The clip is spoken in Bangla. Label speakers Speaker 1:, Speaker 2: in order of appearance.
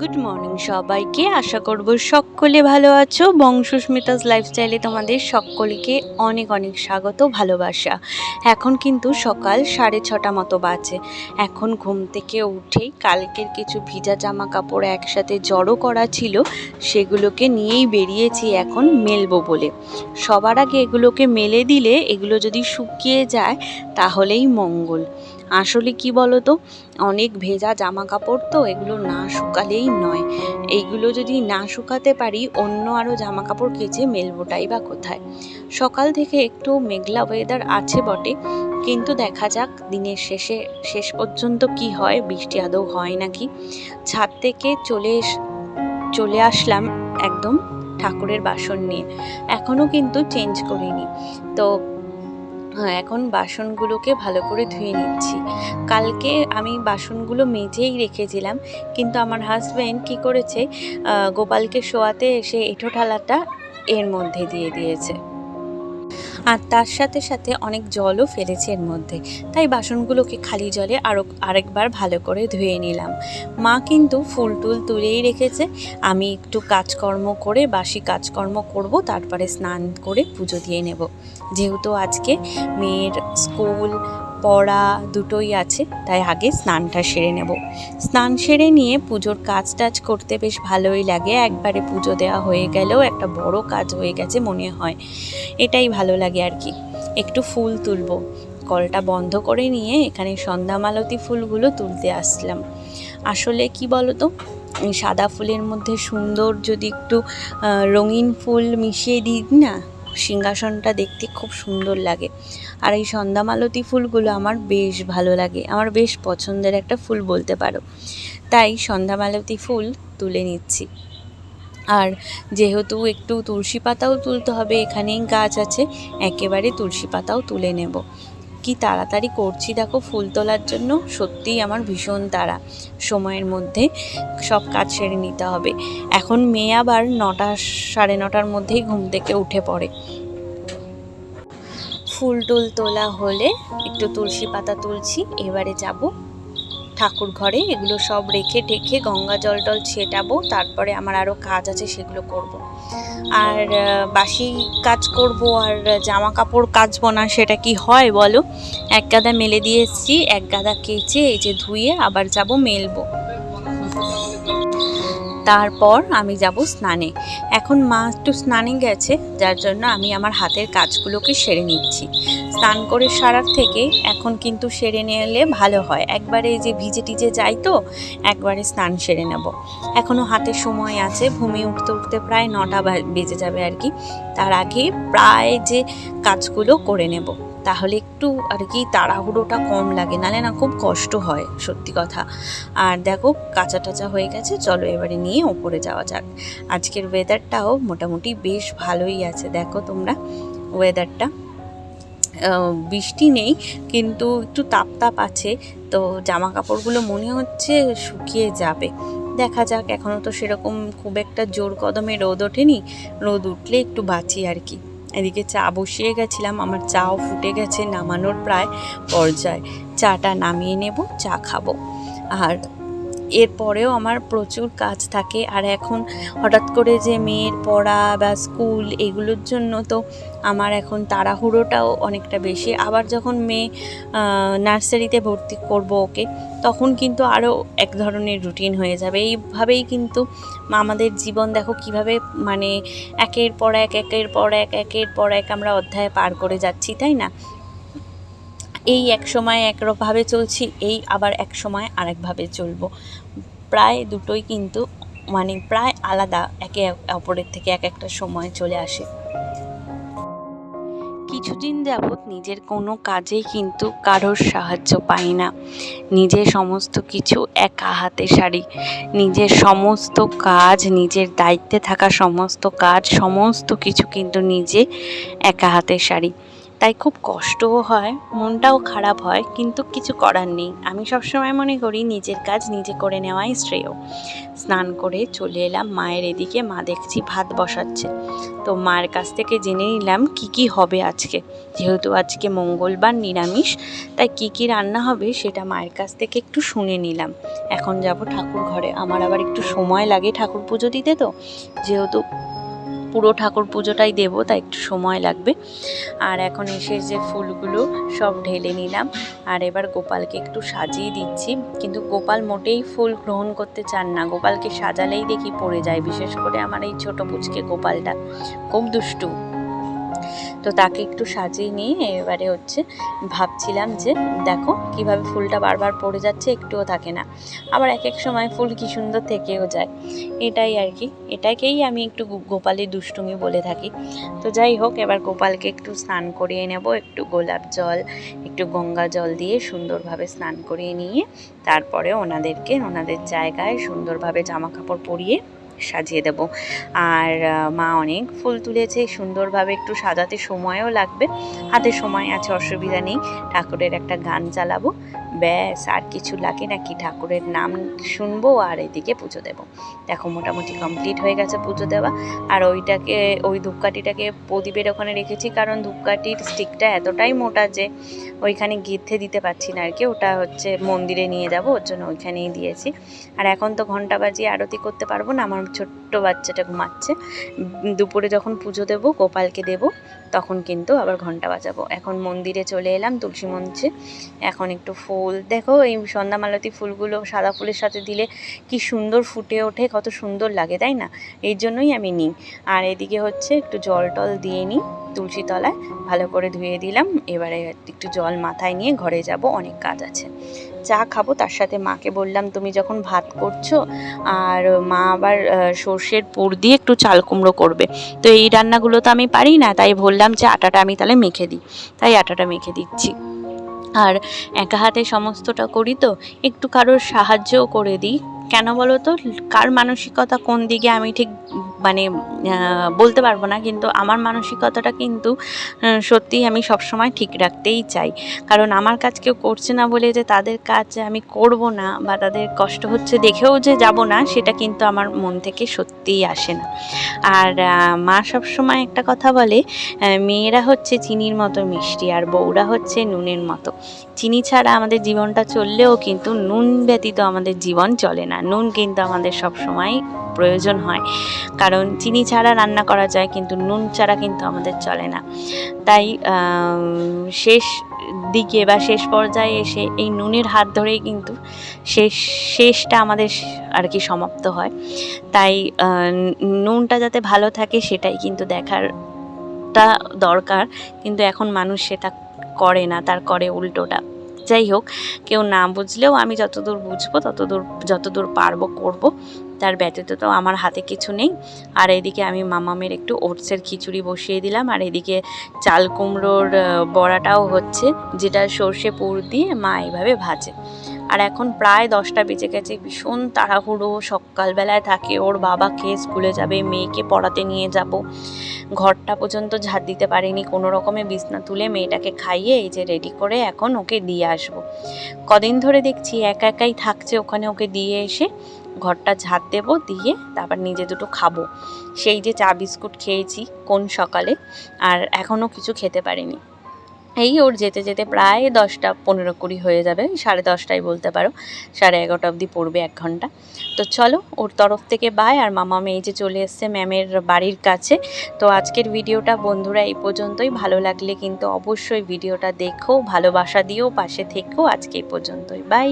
Speaker 1: গুড মর্নিং সবাইকে। আশা করব সকলে ভালো আছো। বংশুস্মিতাস লাইফস্টাইলে তোমাদের সকলকে অনেক অনেক স্বাগত, ভালোবাসা। এখন কিন্তু সকাল 6:30 মতো বাজে। এখন ঘুম থেকে উঠেই কালকের কিছু ভিজা জামা কাপড় একসাথে জড়ো করা ছিল, সেগুলোকে নিয়েই বেরিয়েছি এখন মেলবো বলে। সবার আগে এগুলোকে মেলে দিলে এগুলো যদি শুকিয়ে যায় তাহলেই মঙ্গল। আসলে কি বলো তো, অনেক ভেজা জামা কাপড় তো, এগুলো না শুকালেই নয়। এইগুলো যদি না শুকাতে পারি অন্য আরও জামা কাপড় কেচে মেলবোটাই বা কোথায়। সকাল থেকে একটু মেঘলা ওয়েদার আছে বটে, কিন্তু দেখা যাক দিনের শেষ পর্যন্ত কি হয়, বৃষ্টি আদৌ হয় নাকি। ছাদ থেকে চলে আসলাম একদম ঠাকুরের বাসন নিয়ে। এখনও কিন্তু চেঞ্জ করিনি, তো এখন বাসনগুলোকে ভালো করে ধুয়ে নিচ্ছি। কালকে আমি বাসনগুলো মেজেই রেখেছিলাম, কিন্তু আমার হাজব্যান্ড কি করেছে, গোপালকে শোয়াতে এসে এঁঠো থালাটা এর মধ্যে দিয়ে দিয়েছে, আর তার সাথে সাথে অনেক জলও ফেলেছে এর মধ্যে। তাই বাসনগুলোকে খালি জলে আরেকবার ভালো করে ধুয়ে নিলাম। মা কিন্তু ফুল টুল তুলেই রেখেছে। আমি একটু কাজকর্ম করে বাসি কাজকর্ম করব, তারপরে স্নান করে পুজো দিয়ে নেব। যেহেতু আজকে মেয়ের স্কুল পড়া দুটোই আছে, তাই আগে স্নানটা সেরে নেব। স্নান সেরে নিয়ে পুজোর কাজ টাজ করতে বেশ ভালোই লাগে। একবারে পুজো দেওয়া হয়ে গেলেও একটা বড় কাজ হয়ে গেছে মনে হয়, এটাই ভালো লাগে আর কি। একটু ফুল তুলবো, কলটা বন্ধ করে নিয়ে এখানে সন্ধ্যা মালতী ফুলগুলো তুলতে আসলাম। আসলে কি বলো তো, সাদা ফুলের মধ্যে সুন্দর যদি একটু রঙিন ফুল মিশিয়ে দিই না, সিংহাসনটা দেখতে খুব সুন্দর লাগে। আর এই সন্ধ্যা মালতী ফুলগুলো আমার বেশ ভালো লাগে, আমার বেশ পছন্দের একটা ফুল বলতে পারো। তাই সন্ধ্যা মালতী ফুল তুলে নিচ্ছি। আর যেহেতু একটু তুলসী পাতাও তুলতে হবে, এখানেই গাছ আছে, একেবারে তুলসী পাতাও তুলে নেব। কি তাড়াতাড়ি করছি দেখো ফুল তোলার জন্য, সত্যিই আমার ভীষণ তাড়া। সময়ের মধ্যে সব কাজ সেরে নিতে হবে। এখন মেয়ে আবার 9টা 9:30টার মধ্যেই ঘুম থেকে উঠে পড়ে। ফুল টুল তোলা হলে একটু তুলসী পাতা তুলছি, এবারে যাব ঠাকুর ঘরে। এগুলো সব রেখে টেখে গঙ্গা জল টল ছেটাবো, তারপরে আমার আরও কাজ আছে সেগুলো করব। আর বাসি কাজ করব আর জামা কাপড় কাচবো না, সেটা কি হয় বলো? এক গাদা মেলে দিয়ে এসেছি, এক গাদা কেচে এই যে ধুয়ে আবার যাব মেলবো। তারপর আমি যাব স্নানে। এখন মা একটু স্নানে গেছে, যার জন্য আমি আমার হাতের কাজগুলোকে সেরে নিচ্ছি। স্নান করে সারার থেকে এখন কিন্তু সেরে নিলে ভালো হয়। একবারে এই যে ভিজে টিজে যাই তো, একবারে স্নান সেরে নেব। এখনও হাতে সময় আছে, ঘুমিয়ে উঠতে উঠতে প্রায় 9টা বেজে যাবে আর কি। তার আগে প্রায় যে কাজগুলো করে নেব, তাহলে একটু আর কি তাড়াহুড়োটা কম লাগে, নালে না খুব কষ্ট হয় সত্যি কথা। আর দেখো কাঁচা টাচা হয়ে গেছে, চলো এবারে নিয়ে ওপরে যাওয়া যাক। আজকের ওয়েদারটাও মোটামুটি বেশ ভালোই আছে, দেখো তোমরা ওয়েদারটা। বৃষ্টি নেই, কিন্তু একটু তাপ আছে, তো জামা কাপড়গুলো মনে হচ্ছে শুকিয়ে যাবে। দেখা যাক, এখনও তো সেরকম খুব একটা জোর কদমে রোদ ওঠেনি, রোদ উঠলে একটু বাঁচি আর কি। এদিকে চা বসিয়ে গেছিলাম, আমার চাও ফুটে গেছে, নামানোর প্রায় পর্যায়ে। চাটা নামিয়ে নেব, চা খাবো। আর এরপরেও আমার প্রচুর কাজ থাকে। আর এখন হঠাৎ করে যে মেয়ের পড়া বা স্কুল, এগুলোর জন্য তো আমার এখন তাড়াহুড়োটাও অনেকটা বেশি। আবার যখন মেয়ে নার্সারিতে ভর্তি করব ওকে, তখন কিন্তু আরও এক ধরনের রুটিন হয়ে যাবে। এইভাবেই কিন্তু আমাদের জীবন দেখো কিভাবে মানে একের পর এক আমরা অধ্যায় পার করে যাচ্ছি, তাই না? এই এক সময় একভাবে চলছি, এই আবার এক সময় আরেকভাবে চলবো। প্রায় দুটোই কিন্তু মানে প্রায় আলাদা, একে অপরের থেকে এক একটা সময় চলে আসে। কিছুদিন যাবৎ নিজের কোনো কাজেই কিন্তু কারোর সাহায্য পাই না। নিজে সমস্ত কিছু একা হাতে সারি, নিজের সমস্ত কাজ, নিজের দায়িত্বে থাকা সমস্ত কাজ, সমস্ত কিছু কিন্তু নিজে একা হাতে সারি। তাই খুব কষ্টও হয়, মনটাও খারাপ হয়, কিন্তু কিছু করার নেই। আমি সবসময় মনে করি নিজের কাজ নিজে করে নেওয়াই শ্রেয়। স্নান করে চলে এলাম মায়ের এদিকে। মা দেখছি ভাত বসাচ্ছে, তো মায়ের কাছ থেকে জেনে নিলাম কি কি হবে আজকে। যেহেতু আজকে মঙ্গলবার, নিরামিষ, তাই কি কি রান্না হবে সেটা মায়ের কাছ থেকে একটু শুনে নিলাম। এখন যাব ঠাকুর ঘরে। আমার আবার একটু সময় লাগে ঠাকুর পুজো দিতে, তো যেহেতু পুরো ঠাকুর পুজোটাই দেবো তাই একটু সময় লাগবে। আর এখন এসে যে ফুলগুলো সব ঢেলে নিলাম, আর এবার গোপালকে একটু সাজিয়ে দিচ্ছি। কিন্তু গোপাল মোটেই ফুল গ্রহণ করতে চান না, গোপালকে সাজালেই দেখি পড়ে যায়। বিশেষ করে আমার এই ছোট পুচকে গোপালটা খুব দুষ্টু। তো তাকে একটু সাজিয়ে নিয়ে এবারে হচ্ছে ভাবছিলাম যে দেখো কিভাবে ফুলটা বারবার পড়ে যাচ্ছে, একটুও থাকে না। আবার এক এক সময় ফুল কি সুন্দর থেকেও যায়। এটাই আর কি, এটাকেই আমি একটু গোপালের দুষ্টুমি বলে থাকি। তো যাই হোক, এবার গোপালকে একটু স্নান করিয়ে নেব। একটু গোলাপ জল, একটু গঙ্গা জল দিয়ে সুন্দরভাবে স্নান করিয়ে নিয়ে তারপরে ওনাদের জায়গায় সুন্দরভাবে জামা কাপড় পরিয়ে সাজিয়ে দেব। আর মা অনেক ফুল তুলেছে, সুন্দরভাবে একটু সাজাতে সময়ও লাগবে। হাতে সময় আছে, অসুবিধা নেই। ঠাকুরের একটা গান চালাবো, ব্যাস, আর কিছু লাগে নাকি? ঠাকুরের নাম শুনবো আর এদিকে পুজো দেব। দেখো মোটামুটি কমপ্লিট হয়ে গেছে পুজো দেওয়া। আর ওই ধূপকাঠিটাকে প্রদীপের ওখানে রেখেছি, কারণ ধূপকাঠির স্টিকটা এতটাই মোটা যে ওইখানে গেঁথে দিতে পারছি না আর কি। ওটা হচ্ছে মন্দিরে নিয়ে যাব, ওর জন্য ওইখানেই দিয়েছি। আর এখন তো ঘন্টা বাজিয়ে আরতি করতে পারবো না, আমার ছোট্ট বাচ্চাটা ঘুমাচ্ছে। দুপুরে যখন পুজো দেব, গোপালকে দেব, তখন কিন্তু আবার ঘন্টা বাজাবো। এখন মন্দিরে চলে এলাম, তুলসী মঞ্চে। এখন একটু ফুল দেখো, এই সন্ধ্যামালতী ফুলগুলো সাদা ফুলের সাথে দিলে কি সুন্দর ফুটে ওঠে, কত সুন্দর লাগে, তাই না? এই জন্যই আমি নিই। আর এদিকে হচ্ছে একটু জল টল দিয়ে নিই তুলসী তলায়, ভালো করে ধুয়ে দিলাম। এবারে একটু জল মাথায় নিয়ে ঘরে যাব, অনেক কাজ আছে। চা খাবো, তার সাথে মাকে বললাম তুমি যখন ভাত করছো, আর মা আবার সর্ষের পুর দিয়ে একটু চাল কুমড়ো করবে। তো এই রান্নাগুলো তো আমি পারি না, তাই বললাম যে আটাটা আমি তাহলে মেখে দিই। তাই আটাটা মেখে দিচ্ছি। আর একা হাতে সমস্তটা করি, তো একটু কারোর সাহায্যও করে দিই। কেন বলো তো, কার মানসিকতা কোন দিকে আমি ঠিক মানে বলতে পারবো না, কিন্তু আমার মানসিকতাটা কিন্তু সত্যিই আমি সবসময় ঠিক রাখতেই চাই। কারণ আমার কাজ কেউ করছে না বলে যে তাদের কাজ আমি করব না, বা তাদের কষ্ট হচ্ছে দেখেও যে যাব না, সেটা কিন্তু আমার মন থেকে সত্যিই আসে না। আর মা সবসময় একটা কথা বলে, মেয়েরা হচ্ছে চিনির মতো মিষ্টি, আর বউরা হচ্ছে নুনের মতো। চিনি ছাড়া আমাদের জীবনটা চললেও কিন্তু নুন ব্যতীত আমাদের জীবন চলে না। নুন কিন্তু আমাদের সবসময় প্রয়োজন হয়, কারণ চিনি ছাড়া রান্না করা যায়, কিন্তু নুন ছাড়া কিন্তু আমাদের চলে না। তাই শেষ দিকে বা শেষ পর্যায়ে এসে এই নুনের হাত ধরেই কিন্তু শেষটা আমাদের আর কি সমাপ্ত হয়। তাই নুনটা যাতে ভালো থাকে সেটাই কিন্তু দেখারটা দরকার, কিন্তু এখন মানুষ সেটা করে না, তার করে উল্টোটা। যাই হোক, কেউ না বুঝলেও আমি যতদূর বুঝবো যতদূর পারবো করব, তার ব্যতীত তো আমার হাতে কিছু নেই। আর এদিকে আমি মামামের একটু ওটসের খিচুড়ি বসিয়ে দিলাম, আর এদিকে চাল কুমড়োর বড়াটাও হচ্ছে, যেটা সর্ষে পুর দিয়ে মা এইভাবে ভাজে। আর এখন প্রায় 10টা বেজে গেছে, ভীষণ তাড়াহুড়ো। সকালবেলায় থাকে ওর বাবা খেয়ে স্কুলে যাবে, মেয়েকে পড়াতে নিয়ে যাব। ঘরটা পর্যন্ত ঝাড় দিতে পারিনি, কোনো রকমে বিছনা তুলে মেয়েটাকে খাইয়ে এই যে রেডি করে এখন ওকে দিয়ে আসবো। কদিন ধরে দেখছি একা একাই থাকছে, ওখানে ওকে দিয়ে এসে ঘরটা ঝাড় দেবো, দিয়ে তারপর নিজে দুটো খাবো। সেই যে চা বিস্কুট খেয়েছি কোন সকালে, আর এখনও কিছু খেতে পারিনি। এই ওর যেতে যেতে প্রায় 10টা 15-20 হয়ে যাবে, 10:30টাই বলতে পারো, 11:30 অবধি পড়বে 1 ঘন্টা। তো চলো, ওর তরফ থেকে বাই। আর মামা মেয়ে যে চলে এসছে ম্যামের বাড়ির কাছে। তো আজকের ভিডিওটা বন্ধুরা এই পর্যন্তই। ভালো লাগলে কিন্তু অবশ্যই ভিডিওটা দেখো, ভালোবাসা দিও, পাশে থেকো। আজকে এই পর্যন্তই, বাই।